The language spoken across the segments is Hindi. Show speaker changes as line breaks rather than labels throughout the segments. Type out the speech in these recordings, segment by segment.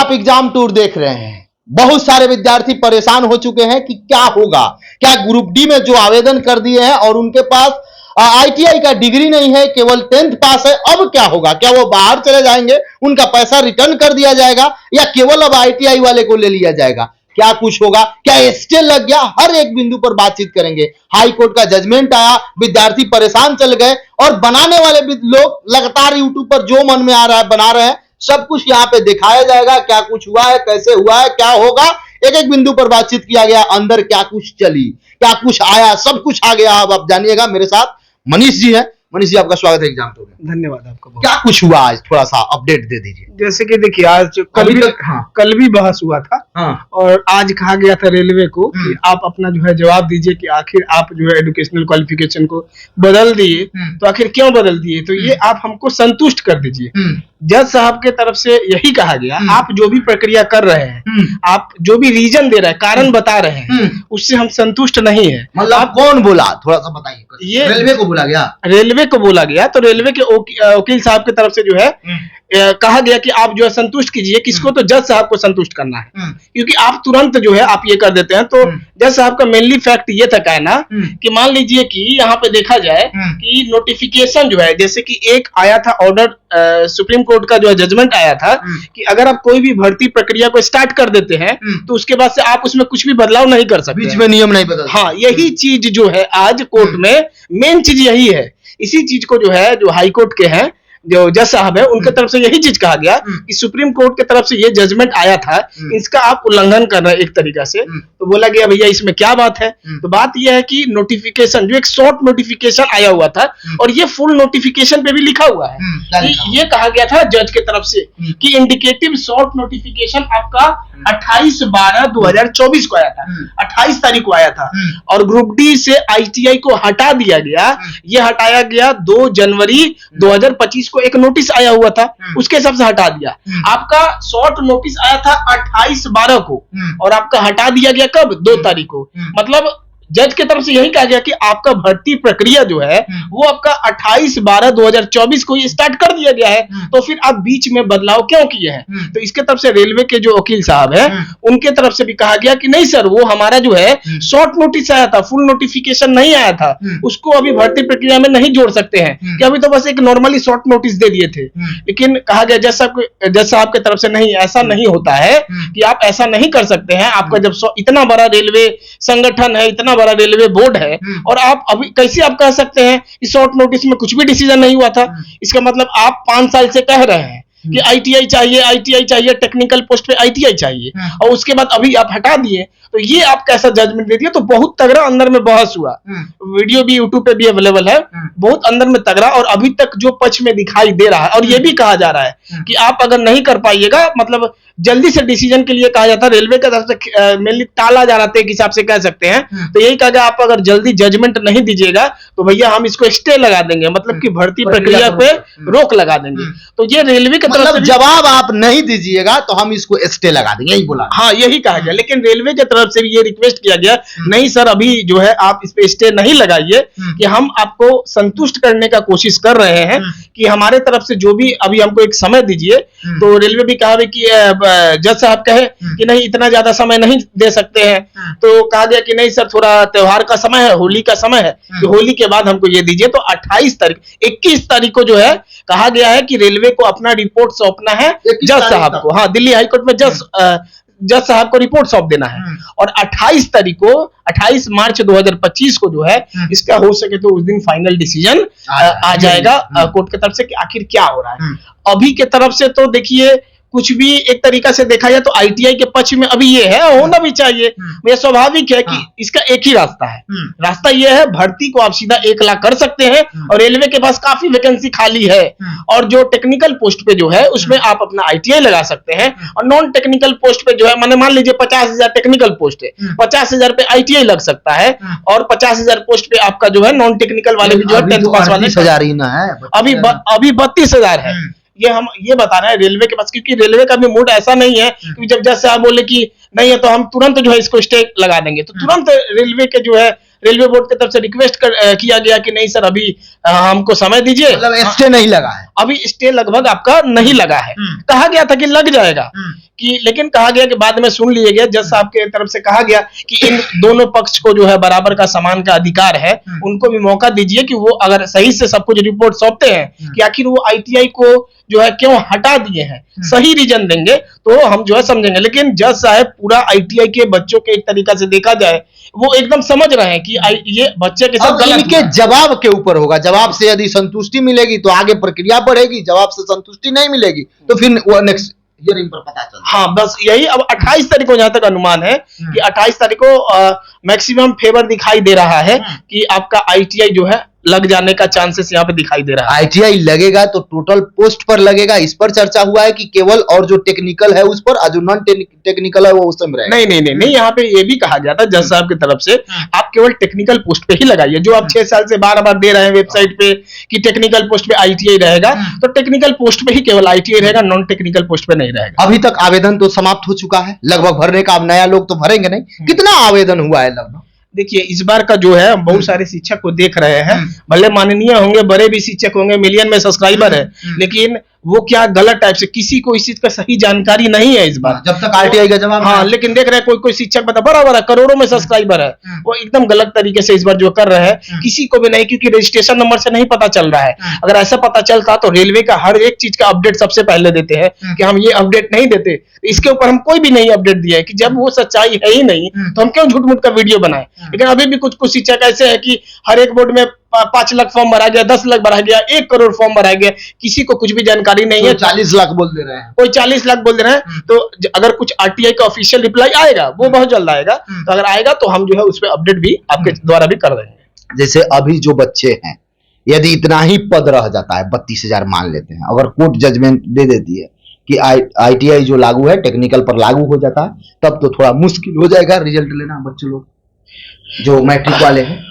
आप एग्जाम टूर देख रहे हैं, बहुत सारे विद्यार्थी परेशान हो चुके हैं कि क्या होगा, क्या ग्रुप डी में जो आवेदन कर दिए हैं और उनके पास आईटीआई का डिग्री नहीं है, केवल 10th पास है, अब क्या होगा? क्या वो बाहर चले जाएंगे, उनका पैसा रिटर्न कर दिया जाएगा, या केवल अब आईटीआई वाले को ले लिया जाएगा? क्या कुछ होगा? क्या स्टे लग गया? हर एक बिंदु पर बातचीत करेंगे। हाई कोर्ट का जजमेंट आया, विद्यार्थी परेशान चल गए और बनाने वाले लोग लगातार यूट्यूब पर जो मन में आ रहा है बना रहे हैं। सब कुछ यहाँ पे दिखाया जाएगा, क्या कुछ हुआ है, कैसे हुआ है, क्या होगा, एक एक बिंदु पर बातचीत किया गया। अंदर क्या कुछ चली, क्या कुछ आया, सब कुछ आ गया। अब आप जानिएगा। मेरे साथ मनीष जी है। मनीष जी, आपका स्वागत है एग्जाम टूर में।
धन्यवाद आपका।
क्या कुछ हुआ आज, थोड़ा सा अपडेट दे दीजिए।
जैसे कि देखिए, आज कल भी बहस हुआ था। और आज कहा गया था रेलवे को कि आप अपना जो है जवाब दीजिए कि आखिर आप जो है एजुकेशनल क्वालिफिकेशन को बदल दिए, तो आखिर क्यों बदल दिए, तो ये आप हमको संतुष्ट कर दीजिए। जज साहब के तरफ से यही कहा गया, आप जो भी प्रक्रिया कर रहे हैं, आप जो भी रीजन दे रहे हैं, कारण बता रहे हैं, उससे हम संतुष्ट नहीं है।
मतलब कौन बोला, थोड़ा सा बताइए। ये रेलवे को बोला गया?
रेलवे को बोला गया। तो रेलवे के वकील साहब की तरफ से जो है कहा गया कि आप जो है संतुष्ट कीजिए। किसको? तो जज साहब को संतुष्ट करना है, क्योंकि आप तुरंत जो है आप ये कर देते हैं। तो जज साहब का मेनली फैक्ट ये था कहना कि मान लीजिए कि यहाँ पे देखा जाए कि नोटिफिकेशन जो है, जैसे कि एक आया था ऑर्डर, सुप्रीम कोर्ट का जो है जजमेंट आया था कि अगर आप कोई भी भर्ती प्रक्रिया को स्टार्ट कर देते हैं तो उसके बाद से आप उसमें कुछ भी बदलाव नहीं कर सकते,
बीच में नियम नहीं बदल।
हाँ, यही चीज जो है आज कोर्ट में मेन चीज यही है। इसी चीज को जो है, जो हाई कोर्ट के हैं, जो जज साहब है, उनके तरफ से यही चीज कहा गया कि सुप्रीम कोर्ट की तरफ से ये जजमेंट आया था, इसका आप उल्लंघन कर रहे हैं एक तरीका से। तो बोला गया भैया इसमें क्या बात है? तो बात यह है कि नोटिफिकेशन, जो एक शॉर्ट नोटिफिकेशन आया हुआ था और ये फुल नोटिफिकेशन पे भी लिखा हुआ है कि ये कहा गया था जज के तरफ से कि इंडिकेटिव शॉर्ट नोटिफिकेशन आपका 28/12/2024 को आया था, 28 तारीख को आया था। और ग्रुप डी से आईटीआई को हटा दिया गया। ये हटाया गया 2 जनवरी 2025 को एक नोटिस आया हुआ था, उसके हिसाब से हटा दिया। आपका शॉर्ट नोटिस आया था 28/12 को और आपका हटा दिया गया कब? 2 तारीख को। मतलब जज की तरफ से यही कहा गया कि आपका भर्ती प्रक्रिया जो है वो आपका 28/12/2024 को स्टार्ट कर दिया गया है, तो फिर आप बीच में बदलाव क्यों किए हैं? तो इसके तरफ से रेलवे के जो वकील साहब है उनके तरफ से भी कहा गया कि नहीं सर, वो हमारा जो है शॉर्ट नोटिस आया था, फुल नोटिफिकेशन नहीं आया था, उसको अभी भर्ती प्रक्रिया में नहीं जोड़ सकते हैं, कि अभी तो बस एक नॉर्मली शॉर्ट नोटिस दे दिए थे। लेकिन कहा गया जज साहब की तरफ से नहीं, ऐसा नहीं होता है कि आप ऐसा नहीं कर सकते हैं। आपका जब इतना बड़ा रेलवे संगठन है, इतना बड़ा रेलवे बोर्ड है, और आप अभी कैसे आप कह सकते हैं कि शॉर्ट नोटिस में कुछ भी डिसीजन नहीं हुआ था? इसका मतलब आप 5 साल से कह रहे हैं कि आईटीआई चाहिए, आईटीआई चाहिए, टेक्निकल पोस्ट पे आईटीआई चाहिए, और उसके बाद अभी आप हटा दिए, तो ये आप कैसा जजमेंट दे दिया? तो बहुत तगड़ा अंदर में बहस हुआ। वीडियो भी यूट्यूब पे भी अवेलेबल है, बहुत अंदर में तगड़ा। और अभी तक जो पक्ष में दिखाई दे रहा है, और ये भी कहा जा रहा है कि आप अगर नहीं कर पाइएगा, मतलब जल्दी से डिसीजन के लिए कहा जाता है, रेलवे का तरफ से मेनली टाला जा रहा था, एक हिसाब से कह सकते हैं। तो यही कहा गया, आप अगर जल्दी जजमेंट नहीं दीजिएगा तो भैया हम इसको स्टे लगा देंगे, मतलब कि भर्ती प्रक्रिया पे रोक लगा देंगे। तो ये रेलवे की तरफ से
जवाब आप नहीं दीजिएगा तो हम इसको स्टे लगा देंगे, यही बोला।
हाँ, यही कहा गया। लेकिन रेलवे की तरफ से भी ये रिक्वेस्ट किया गया, नहीं सर, अभी जो है आप इस पे स्टे नहीं लगाइए, कि हम आपको संतुष्ट करने का कोशिश कर रहे हैं कि हमारे तरफ से जो भी, अभी हमको एक समय दीजिए। तो रेलवे भी कहा कि जज साहब कहे कि नहीं, इतना ज्यादा समय नहीं दे सकते हैं। तो कहा गया कि नहीं सर, थोड़ा त्योहार का समय है, होली का समय है, तो होली के बाद हमको ये दीजिए। तो 21 तारीख को जो है कहा गया है कि रेलवे को अपना रिपोर्ट सौंपना है जज साहब को। हाँ, दिल्ली हाईकोर्ट में जज साहब को रिपोर्ट सौंप देना है। और 28 मार्च 2025 को जो है इसका हो सके तो उस दिन फाइनल डिसीजन आ जाएगा कोर्ट की तरफ से कि आखिर क्या हो रहा है। अभी के तरफ से तो देखिए, कुछ भी एक तरीका से देखा जाए तो आईटीआई के पक्ष में अभी ये है, होना भी चाहिए। ये स्वाभाविक है कि इसका एक ही रास्ता है। रास्ता ये है, भर्ती को आप सीधा 1 लाख कर सकते हैं, और रेलवे के पास काफी वैकेंसी खाली है, और जो टेक्निकल पोस्ट पे जो है उसमें आप अपना आईटीआई लगा सकते हैं, और नॉन टेक्निकल पोस्ट पे जो है, मान लीजिए 50,000 टेक्निकल पोस्ट है, 50,000 पे आईटीआई लग सकता है, और 50,000 पोस्ट पे आपका जो है नॉन टेक्निकल वाले भी जो है 10th पास वाले, अभी 32,000 है। ये बता रहे हैं रेलवे के पास, क्योंकि रेलवे का भी मूड ऐसा नहीं है कि जब जज साहब बोले कि नहीं है तो हम तुरंत जो है इसको स्टे लगा देंगे, तो तुरंत रेलवे के जो है रेलवे बोर्ड की तरफ से रिक्वेस्ट किया गया कि नहीं सर, अभी हमको समय दीजिए।
मतलब स्टे नहीं लगा है,
अभी स्टे लगभग आपका नहीं लगा है। कहा गया था कि लग जाएगा, कि लेकिन कहा गया कि बाद में सुन लिया गया, जज साहब के तरफ से कहा गया कि इन दोनों पक्ष को जो है बराबर का समान का अधिकार है, उनको भी मौका दीजिए कि वो अगर सही से सब कुछ रिपोर्ट सौंपते हैं कि आखिर वो आईटीआई को जो है क्यों हटा दिए हैं, सही रीजन देंगे तो हम जो है समझेंगे। लेकिन जज साहब पूरा आईटीआई के बच्चों के एक तरीका से देखा जाए वो एकदम समझ रहे हैं कि ये बच्चे के साथ
अब
गलत
इनके
हुआ है।
जवाब के ऊपर होगा, जवाब से यदि संतुष्टि मिलेगी तो आगे प्रक्रिया बढ़ेगी, जवाब से संतुष्टि नहीं मिलेगी तो फिर वो नेक्स्ट हियरिंग पर पता चलता।
हाँ बस यही। अब 28 तारीख को जहां तक अनुमान है कि 28 तारीख को मैक्सिमम फेवर दिखाई दे रहा है कि आपका आईटीआई जो है लग जाने का चांसेस यहाँ पे दिखाई दे रहा है।
आईटीआई लगेगा तो टोटल पोस्ट पर लगेगा, इस पर चर्चा हुआ है कि केवल और जो टेक्निकल है उस पर, और जो नॉन टेक्निकल है वो उस में रहेगा।
नहीं, यहाँ पे ये भी कहा गया था जज साहब की तरफ से, आप केवल टेक्निकल पोस्ट पे ही लगाइए। जो आप 6 साल से बार-बार दे रहे हैं वेबसाइट पे कि टेक्निकल पोस्ट पे आईटीआई रहेगा, तो टेक्निकल पोस्ट पे ही केवल आईटीआई रहेगा, नॉन टेक्निकल पोस्ट पे नहीं रहेगा।
अभी तक आवेदन तो समाप्त हो चुका है लगभग भरने का, अब नया लोग तो भरेंगे नहीं। कितना आवेदन हुआ है लगभग?
देखिए इस बार का जो है बहुत सारे शिक्षक को देख रहे हैं, भले माननीय होंगे, बड़े भी शिक्षक होंगे, मिलियन में सब्सक्राइबर है, लेकिन वो क्या गलत टाइप से किसी को इस चीज का सही जानकारी नहीं है इस बार,
जब तक आरटीआई का जवाब।
हाँ लेकिन देख रहे हैं कोई शिक्षक बता बराबर है, करोड़ों में सब्सक्राइबर है, वो एकदम गलत तरीके से इस बार जो कर रहे हैं, किसी को भी नहीं, क्योंकि रजिस्ट्रेशन नंबर से नहीं पता चल रहा है। अगर ऐसा पता चलता तो रेलवे का हर एक चीज का अपडेट सबसे पहले देते हैं कि हम ये अपडेट नहीं देते, इसके ऊपर हम कोई भी नहीं अपडेट दिया है कि जब वो सच्चाई है ही नहीं तो हम क्यों झूठ मूठ का वीडियो बनाए। लेकिन अभी भी कुछ शिक्षक ऐसे हैं कि हर एक बोर्ड में 5 लाख फॉर्म भरा गया, 10 लाख भरा गया, 1 करोड़ फॉर्म भरा गया, किसी को कुछ भी जानकारी नहीं है।
40 लाख बोल दे रहे हैं,
कोई 40 लाख बोल दे रहे हैं। तो अगर कुछ आरटीआई का ऑफिशियल रिप्लाई आएगा, वो बहुत जल्द आएगा, तो अगर आएगा तो हम जो है उस पर अपडेट भी आपके द्वारा भी कर देंगे।
जैसे अभी जो बच्चे हैं, यदि इतना ही पद रह जाता है, 32,000 मान लेते हैं, अगर कोर्ट जजमेंट दे देती है कि आईटीआई जो लागू है टेक्निकल पर लागू हो जाता है, तब तो थोड़ा मुश्किल हो जाएगा रिजल्ट लेना बच्चे लोग जो मैट्रिक वाले हैं।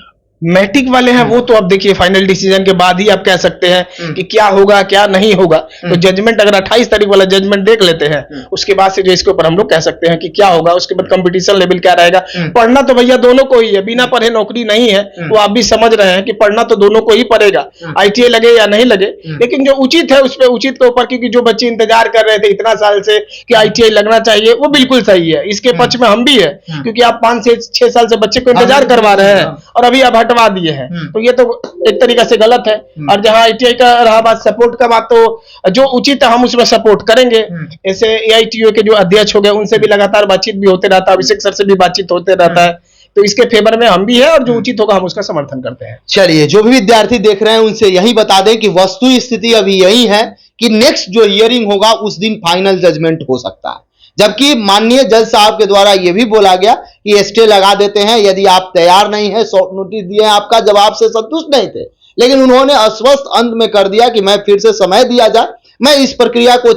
मैट्रिक वाले हैं वो तो अब देखिए फाइनल डिसीजन के बाद ही आप कह सकते हैं कि क्या होगा क्या नहीं होगा। तो जजमेंट अगर 28 तारीख वाला जजमेंट देख लेते हैं, उसके बाद से जो इसके ऊपर हम लोग कह सकते हैं कि क्या होगा। उसके बाद कंपटीशन लेवल क्या रहेगा। पढ़ना तो भैया दोनों को ही है, बिना पढ़े नौकरी नहीं है, वो आप भी समझ रहे हैं कि पढ़ना तो दोनों को ही पड़ेगा, आईटीआई लगे या नहीं लगे। लेकिन जो उचित है उस पर उचित के ऊपर, क्योंकि जो बच्चे इंतजार कर रहे थे इतना साल से कि आईटीआई लगना चाहिए, वो बिल्कुल सही है। इसके पक्ष में हम भी है, क्योंकि आप 5 से 6 साल से बच्चे को इंतजार करवा रहे हैं और अभी आप हटवा दिए हैं, तो ये तो एक तरीका से गलत है। और जहां आईटीआई का रहा बात सपोर्ट का बात, तो जो उचित है हम उसमें सपोर्ट करेंगे। ऐसे एआईटीयू के जो अध्यक्ष हो गए उनसे भी लगातार बातचीत भी होते रहता है, अभिषेक सर से भी बातचीत होते रहता है, तो इसके फेवर में हम भी है और जो उचित होगा हम उसका समर्थन करते हैं।
चलिए, जो भी विद्यार्थी देख रहे हैं उनसे यही बता दें कि वस्तु स्थिति अभी यही है कि नेक्स्ट जो हियरिंग होगा उस दिन फाइनल जजमेंट हो सकता है। जबकि माननीय जज साहब के द्वारा यह भी बोला गया कि स्टे लगा देते हैं यदि आप तैयार नहीं है, शॉर्ट नोटिस दिए हैं, आपका जवाब से संतुष्ट नहीं थे, लेकिन उन्होंने आश्वस्त अंत में कर दिया कि मैं फिर से समय दिया जाए, मैं इस प्रक्रिया को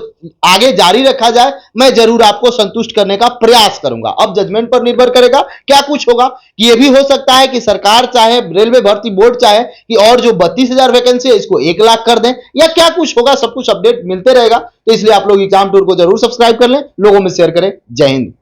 आगे जारी रखा जाए, मैं जरूर आपको संतुष्ट करने का प्रयास करूंगा। अब जजमेंट पर निर्भर करेगा क्या कुछ होगा। ये भी हो सकता है कि सरकार चाहे, रेलवे भर्ती बोर्ड चाहे कि और जो 32,000 वैकेंसी है इसको 1 लाख कर दें, या क्या कुछ होगा, सब कुछ अपडेट मिलते रहेगा। तो इसलिए आप लोग एग्जाम टूर को जरूर सब्सक्राइब कर लें, लोगों में शेयर करें। जय हिंद।